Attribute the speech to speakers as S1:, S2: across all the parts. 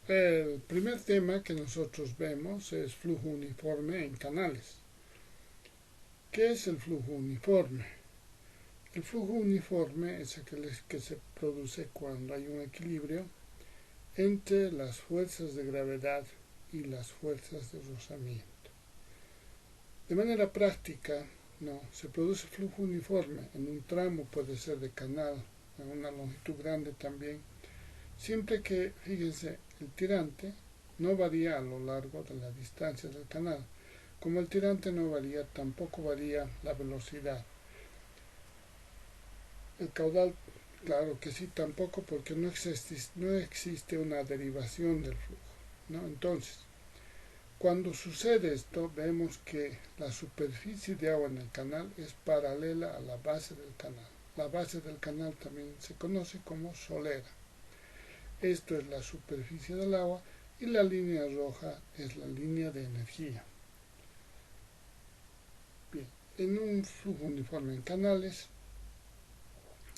S1: El primer tema que nosotros vemos es flujo uniforme en canales. ¿Qué es el flujo uniforme? El flujo uniforme es aquel que se produce cuando hay un equilibrio entre las fuerzas de gravedad y las fuerzas de rozamiento. De manera práctica, se produce flujo uniforme en un tramo, puede ser de canal, en una longitud grande también, siempre que, fíjense, el tirante no varía a lo largo de la distancia del canal. Como el tirante no varía, tampoco varía la velocidad. El caudal, claro que sí, tampoco, porque no existe una derivación del flujo, Entonces, cuando sucede esto, vemos que la superficie de agua en el canal es paralela a la base del canal. La base del canal también se conoce como solera. Esto es la superficie del agua y la línea roja es la línea de energía. Bien, en un flujo uniforme en canales,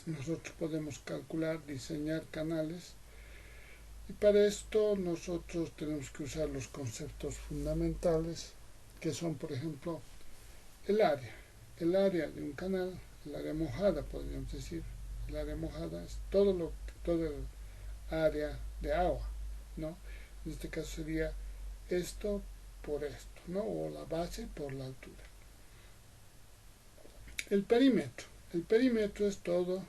S1: nosotros podemos calcular, diseñar canales, y para esto nosotros tenemos que usar los conceptos fundamentales, que son, por ejemplo, el área de un canal, el área mojada, podríamos decir. El área mojada es todo el área de agua, ¿no? En este caso sería esto por esto, o la base por la altura. El perímetro es todo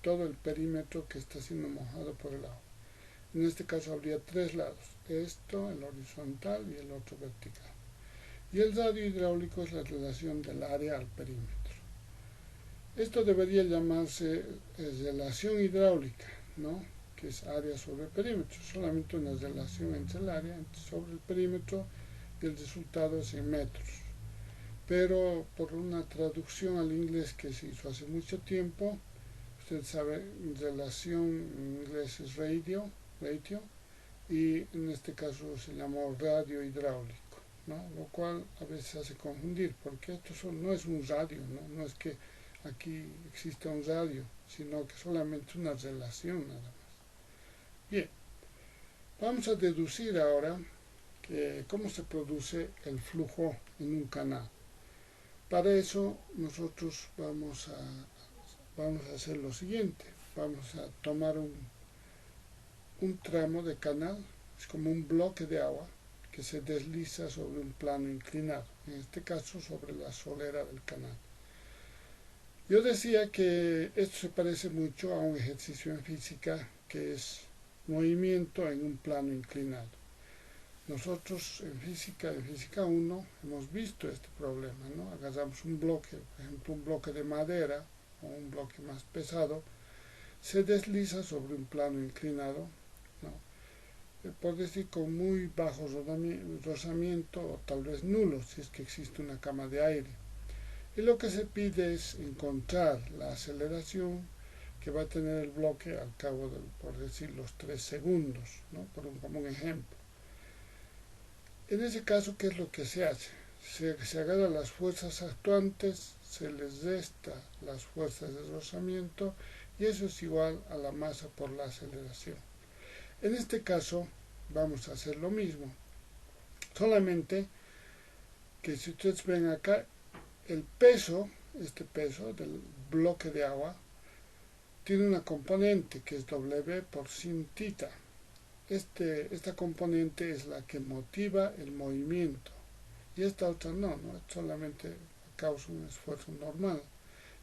S1: el perímetro que está siendo mojado por el agua. En este caso habría tres lados, esto, el horizontal y el otro vertical. Y el radio hidráulico es la relación del área al perímetro. Esto debería llamarse relación hidráulica, que es área sobre perímetro, solamente una relación entre el área sobre el perímetro, y el resultado es en metros. Pero por una traducción al inglés que se hizo hace mucho tiempo, usted sabe, relación en inglés es ratio, y en este caso se llamó radio hidráulico, lo cual a veces hace confundir, porque esto no es un radio, no es que aquí exista un radio, sino que solamente una relación nada más. Bien, vamos a deducir ahora cómo se produce el flujo en un canal. Para eso nosotros vamos a hacer lo siguiente. Vamos a tomar un tramo de canal, es como un bloque de agua que se desliza sobre un plano inclinado, en este caso sobre la solera del canal. Yo decía que esto se parece mucho a un ejercicio en física que es movimiento en un plano inclinado. Nosotros en física 1, hemos visto este problema, Agarramos un bloque, por ejemplo un bloque de madera o un bloque más pesado, se desliza sobre un plano inclinado, por decir con muy bajo rozamiento o tal vez nulo si es que existe una cama de aire. Y lo que se pide es encontrar la aceleración que va a tener el bloque al cabo de, por decir, los 3 segundos, como un ejemplo. En ese caso, ¿qué es lo que se hace? Se agarra las fuerzas actuantes, se les resta las fuerzas de rozamiento y eso es igual a la masa por la aceleración. En este caso vamos a hacer lo mismo, solamente que si ustedes ven acá, este peso del bloque de agua tiene una componente que es W por sin tita. Esta componente es la que motiva el movimiento y esta otra no, solamente causa un esfuerzo normal.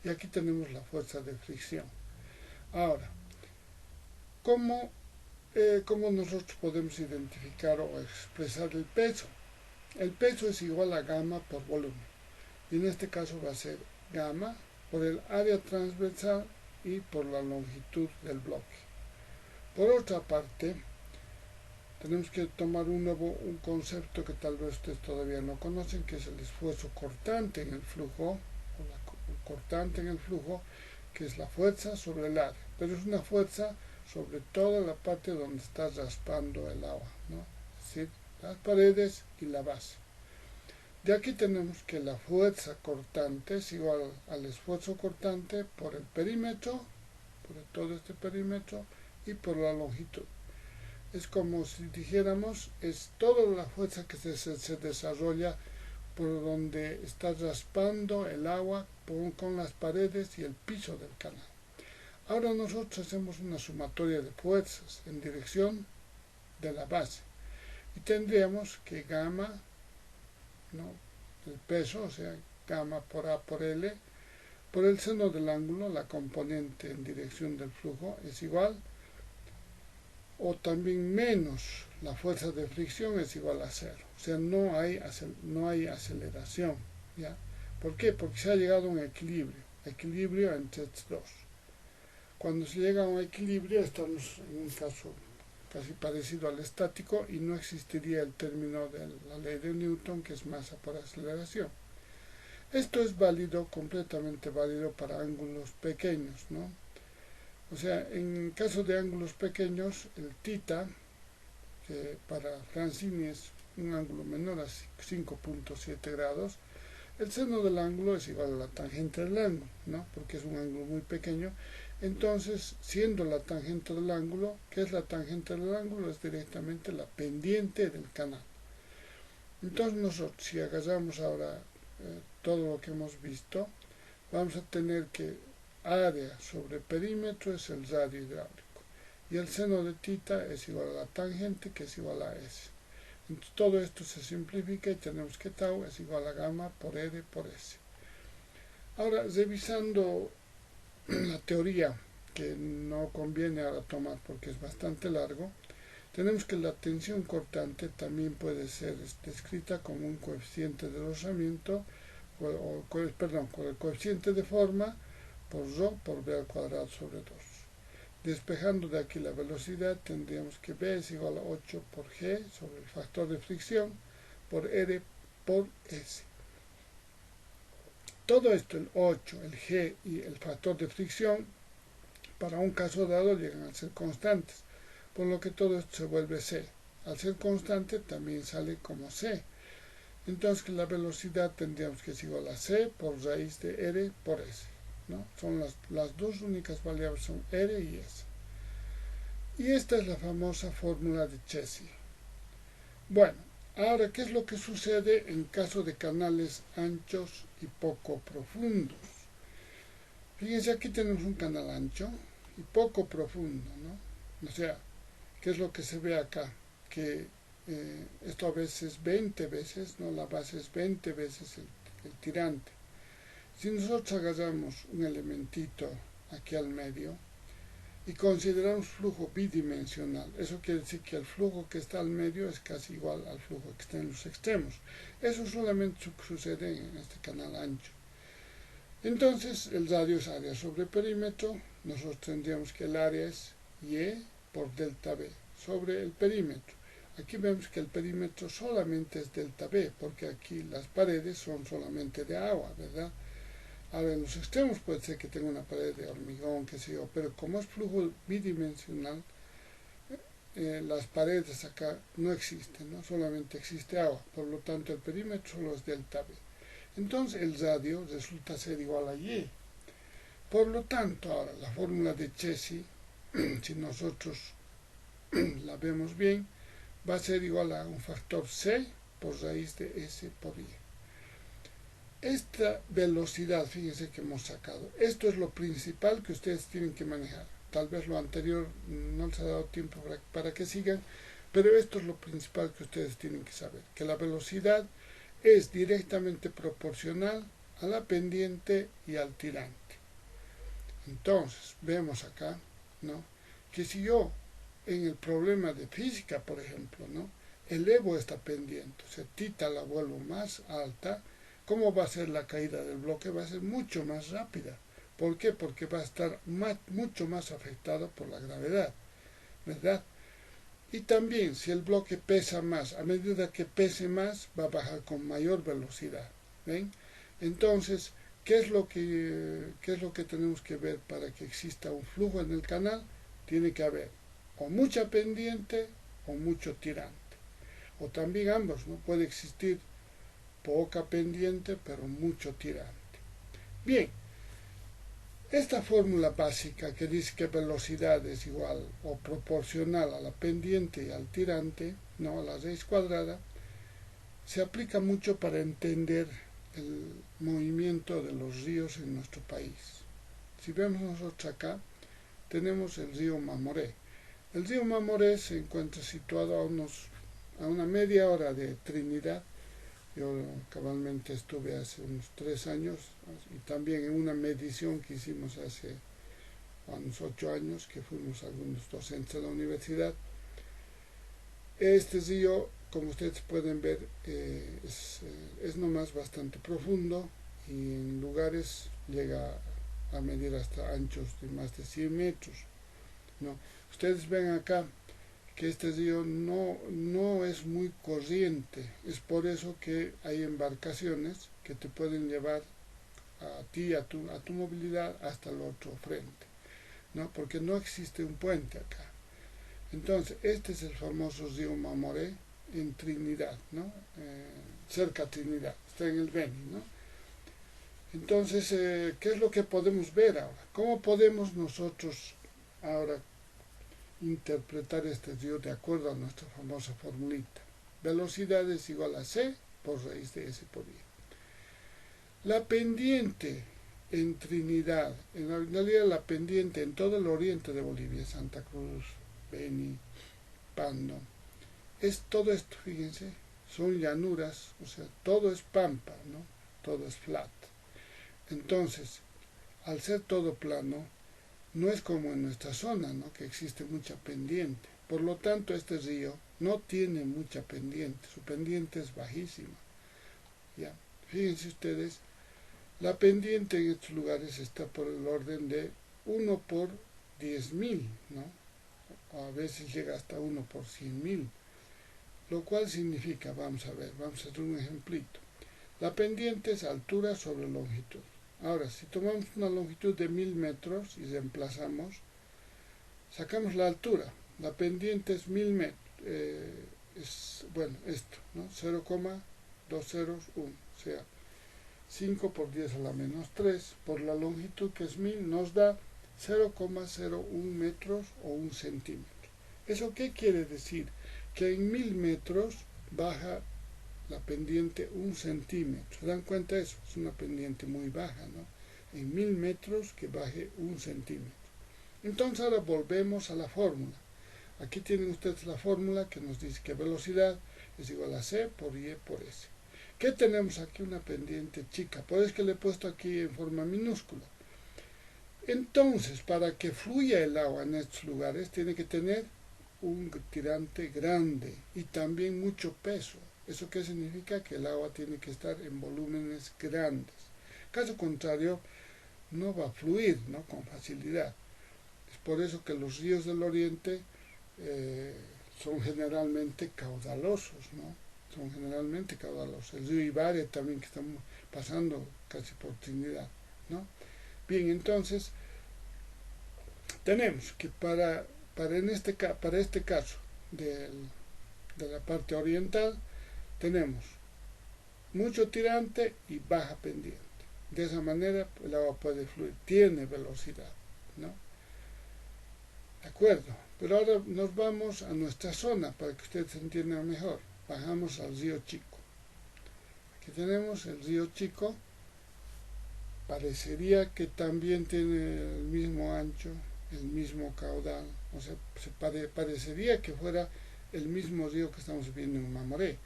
S1: Y aquí tenemos la fuerza de fricción. Ahora, ¿cómo nosotros podemos identificar o expresar el peso? El peso es igual a gamma por volumen. Y en este caso va a ser gamma por el área transversal y por la longitud del bloque. Por otra parte, tenemos que tomar un concepto que tal vez ustedes todavía no conocen, que es el esfuerzo cortante en el flujo, que es la fuerza sobre el área, pero es una fuerza sobre toda la parte donde está raspando el agua, es decir, las paredes y la base. De aquí tenemos que la fuerza cortante es igual al esfuerzo cortante por el perímetro, por todo este perímetro y por la longitud. Es como si dijéramos, es toda la fuerza que se desarrolla por donde está raspando el agua con las paredes y el piso del canal. Ahora nosotros hacemos una sumatoria de fuerzas en dirección de la base y tendríamos que gamma, ¿no?, el peso, o sea, gamma por A por L, por el seno del ángulo, la componente en dirección del flujo, es igual, o también menos la fuerza de fricción es igual a cero. O sea, no hay aceleración, ¿ya? ¿Por qué? Porque se ha llegado a un equilibrio entre estos dos. Cuando se llega a un equilibrio estamos en un caso casi parecido al estático y no existiría el término de la ley de Newton, que es masa por aceleración. Esto es válido, completamente válido para ángulos pequeños, ¿no? O sea, en caso de ángulos pequeños, el θ, que para Francini es un ángulo menor a 5.7 grados, el seno del ángulo es igual a la tangente del ángulo, ¿no? Porque es un ángulo muy pequeño. Entonces, siendo la tangente del ángulo, ¿qué es la tangente del ángulo? Es directamente la pendiente del canal. Entonces nosotros, si agarramos ahora todo lo que hemos visto, vamos a tener que área sobre perímetro es el radio hidráulico y el seno de θ es igual a la tangente, que es igual a S. Entonces todo esto se simplifica y tenemos que tau es igual a gamma por R por S. Ahora, revisando la teoría, que no conviene ahora tomar porque es bastante largo, tenemos que la tensión cortante también puede ser descrita como un coeficiente de rozamiento, con el coeficiente de forma por ρ por b al cuadrado sobre 2. Despejando de aquí la velocidad, tendríamos que b es igual a 8 por g sobre el factor de fricción por r por s. Todo esto, el 8, el g y el factor de fricción, para un caso dado llegan a ser constantes, por lo que todo esto se vuelve c. Al ser constante también sale como c. Entonces la velocidad tendríamos que es igual a c por raíz de r por s, ¿no? Son las dos únicas variables, son r y s. Y esta es la famosa fórmula de Cesi. Bueno, ahora, ¿qué es lo que sucede en caso de canales anchos y poco profundos? Fíjense, aquí tenemos un canal ancho y poco profundo, ¿no? O sea, ¿qué es lo que se ve acá? Que esto a veces 20 veces, ¿no? La base es 20 veces el tirante. Si nosotros agarramos un elementito aquí al medio y consideramos flujo bidimensional, eso quiere decir que el flujo que está al medio es casi igual al flujo que está en los extremos. Eso solamente sucede en este canal ancho. Entonces el radio es área sobre perímetro. Nosotros tendríamos que el área es Y por delta B sobre el perímetro. Aquí vemos que el perímetro solamente es delta B, porque aquí las paredes son solamente de agua, ¿verdad? Ahora en los extremos puede ser que tenga una pared de hormigón, qué sé yo, pero como es flujo bidimensional, las paredes acá no existen, ¿no? Solamente existe agua, por lo tanto el perímetro solo es delta B. Entonces el radio resulta ser igual a Y. Por lo tanto, ahora la fórmula de Cesi, si nosotros la vemos bien, va a ser igual a un factor C por raíz de S por Y. Esta velocidad, fíjense que hemos sacado, esto es lo principal que ustedes tienen que manejar. Tal vez lo anterior no les ha dado tiempo para que sigan, pero esto es lo principal que ustedes tienen que saber, que la velocidad es directamente proporcional a la pendiente y al tirante. Entonces, vemos acá, ¿no?, que si yo en el problema de física, por ejemplo, ¿no?, elevo esta pendiente, o sea, θ la vuelvo más alta, ¿cómo va a ser la caída del bloque? Va a ser mucho más rápida. ¿Por qué? Porque va a estar mucho más afectado por la gravedad, ¿verdad? Y también, si el bloque pesa más, a medida que pese más, va a bajar con mayor velocidad, ¿ven? Entonces, ¿qué es lo que tenemos que ver para que exista un flujo en el canal? Tiene que haber o mucha pendiente o mucho tirante. O también ambos, ¿no? Puede existir poca pendiente, pero mucho tirante. Bien, Esta fórmula básica que dice que velocidad es igual o proporcional a la pendiente y al tirante, no a la raíz cuadrada, se aplica mucho para entender el movimiento de los ríos en nuestro país. Si vemos nosotros acá, tenemos el río Mamoré. El río Mamoré se encuentra situado a una media hora de Trinidad. Yo cabalmente estuve hace unos 3 años y también en una medición que hicimos hace unos 8 años, que fuimos algunos docentes de la universidad. Este río, como ustedes pueden ver, es nomás bastante profundo y en lugares llega a medir hasta anchos de más de 100 metros, ¿no? Ustedes ven acá que este río no es muy corriente, es por eso que hay embarcaciones que te pueden llevar a ti, a tu movilidad hasta el otro frente, ¿no? Porque no existe un puente acá. Entonces, este es el famoso río Mamoré en Trinidad, ¿no? Cerca a Trinidad, está en el Beni, ¿no? Entonces, ¿qué es lo que podemos ver ahora? ¿Cómo podemos nosotros ahora interpretar este río de acuerdo a nuestra famosa formulita? Velocidad es igual a C por raíz de S por I. La pendiente en Trinidad, en realidad la pendiente en todo el oriente de Bolivia, Santa Cruz, Beni, Pando, es todo esto, fíjense, son llanuras, o sea, todo es pampa, ¿no? Todo es flat. Entonces, al ser todo plano, no es como en nuestra zona, ¿no? Que existe mucha pendiente. Por lo tanto, este río no tiene mucha pendiente, su pendiente es bajísima. ¿Ya? Fíjense ustedes, la pendiente en estos lugares está por el orden de 1 por 10.000, ¿no? A veces llega hasta 1 por 100.000, lo cual significa, vamos a ver, vamos a hacer un ejemplito. La pendiente es altura sobre longitud. Ahora, si tomamos una longitud de 1000 metros y reemplazamos, sacamos la altura. La pendiente es 1000 metros. Bueno, esto, ¿no? 0,201. O sea, 5 por 10 a la menos 3 por la longitud que es 1000 nos da 0,01 metros o 1 centímetro. ¿Eso qué quiere decir? Que en 1000 metros baja la pendiente 1 centímetro. ¿Se dan cuenta de eso? Es una pendiente muy baja, ¿no? En 1000 metros que baje 1 centímetro. Entonces ahora volvemos a la fórmula. Aquí tienen ustedes la fórmula que nos dice que velocidad es igual a C por I por S. ¿Qué tenemos aquí? Una pendiente chica. Por eso que le he puesto aquí en forma minúscula. Entonces, para que fluya el agua en estos lugares, tiene que tener un tirante grande y también mucho peso. ¿Eso qué significa? Que el agua tiene que estar en volúmenes grandes. Caso contrario, no va a fluir, ¿no? Con facilidad. Es por eso que los ríos del oriente son generalmente caudalosos, ¿no? Son generalmente caudalosos. El río Ibarre también, que estamos pasando casi por Trinidad, ¿no? Bien, entonces, tenemos que para este caso de la parte oriental, tenemos mucho tirante y baja pendiente. De esa manera el agua puede fluir, tiene velocidad, ¿no? De acuerdo, pero ahora nos vamos a nuestra zona para que ustedes entiendan mejor. Bajamos al río Chico. Aquí tenemos el río Chico. Parecería que también tiene el mismo ancho, el mismo caudal. O sea, parecería que fuera el mismo río que estamos viendo en Mamoré.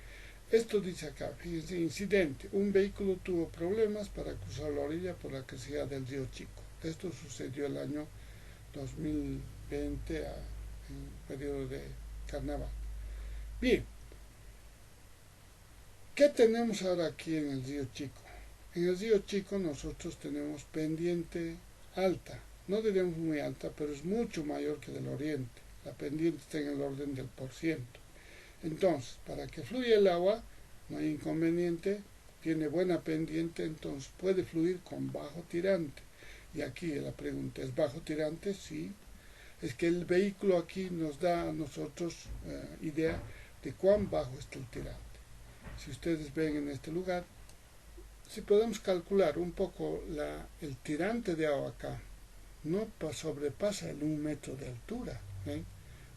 S1: Esto dice acá, fíjense, incidente. Un vehículo tuvo problemas para cruzar la orilla por la crecida del río Chico. Esto sucedió el año 2020, en el periodo de carnaval. Bien, ¿qué tenemos ahora aquí en el río Chico? En el río Chico nosotros tenemos pendiente alta. No diríamos muy alta, pero es mucho mayor que del oriente. La pendiente está en el orden del %. Entonces, para que fluya el agua, no hay inconveniente, tiene buena pendiente, entonces puede fluir con bajo tirante. Y aquí la pregunta, ¿es bajo tirante? Sí. Es que el vehículo aquí nos da a nosotros idea de cuán bajo está el tirante. Si ustedes ven en este lugar, si podemos calcular un poco el tirante de agua acá no sobrepasa el 1 metro de altura.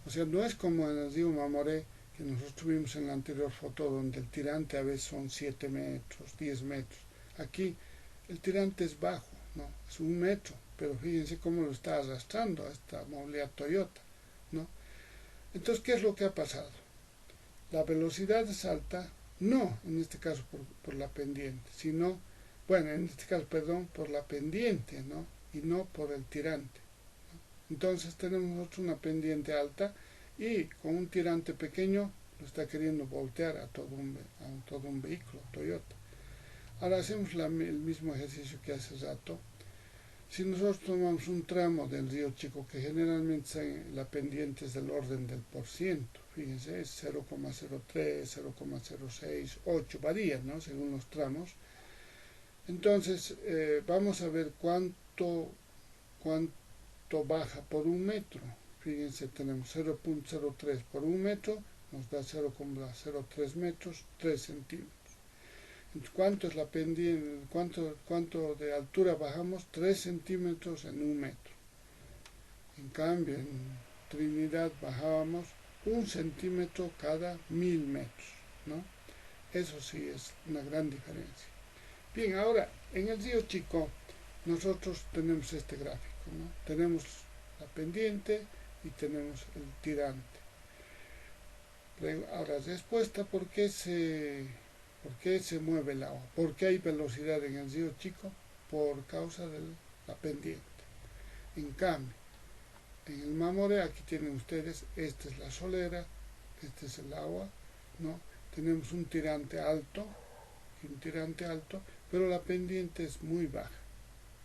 S1: O sea, no es como en el río Mamoré, que nosotros vimos en la anterior foto, donde el tirante a veces son 7 metros, 10 metros. Aquí el tirante es bajo, ¿no? Es 1 metro, pero fíjense cómo lo está arrastrando a esta movilidad Toyota, ¿no? Entonces, ¿qué es lo que ha pasado? La velocidad es alta, no en este caso por la pendiente, sino, bueno, en este caso, perdón, por la pendiente, ¿no? Y no por el tirante. Entonces tenemos nosotros una pendiente alta y con un tirante pequeño lo está queriendo voltear a todo un vehículo Toyota. Ahora hacemos el mismo ejercicio que hace rato. Si nosotros tomamos un tramo del río Chico, que generalmente la pendiente es del orden del porciento, fíjense, es 0,03, 0,06, 8, varía, ¿no? Según los tramos. Entonces, vamos a ver cuánto baja por 1 metro. Fíjense, tenemos 0,03 por 1 metro, nos da 0,03 metros, 3 centímetros. ¿Cuánto es la pendiente? ¿Cuánto de altura bajamos? 3 centímetros en 1 metro. En cambio, en Trinidad bajábamos 1 centímetro cada 1000 metros, ¿no? Eso sí es una gran diferencia. Bien, ahora, en el río Chico, nosotros tenemos este gráfico, ¿no? Tenemos la pendiente y tenemos el tirante. Ahora, respuesta, ¿por qué se mueve el agua? ¿Por qué hay velocidad en el río Chico? Por causa de la pendiente. En cambio, en el Mamoré, aquí tienen ustedes, esta es la solera, este es el agua, ¿no? Tenemos un tirante alto, pero la pendiente es muy baja.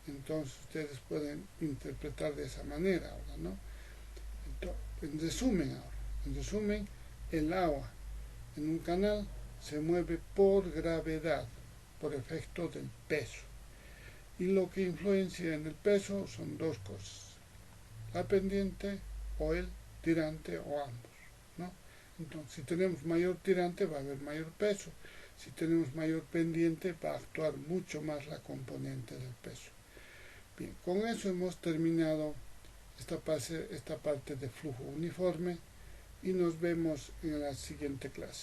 S1: Entonces ustedes pueden interpretar de esa manera ahora, ¿no? Entonces, en resumen, el agua en un canal se mueve por gravedad, por efecto del peso. Y lo que influencia en el peso son dos cosas: la pendiente o el tirante o ambos, ¿no? Entonces, si tenemos mayor tirante va a haber mayor peso. Si tenemos mayor pendiente va a actuar mucho más la componente del peso. Bien, con eso hemos terminado esta parte de flujo uniforme y nos vemos en la siguiente clase.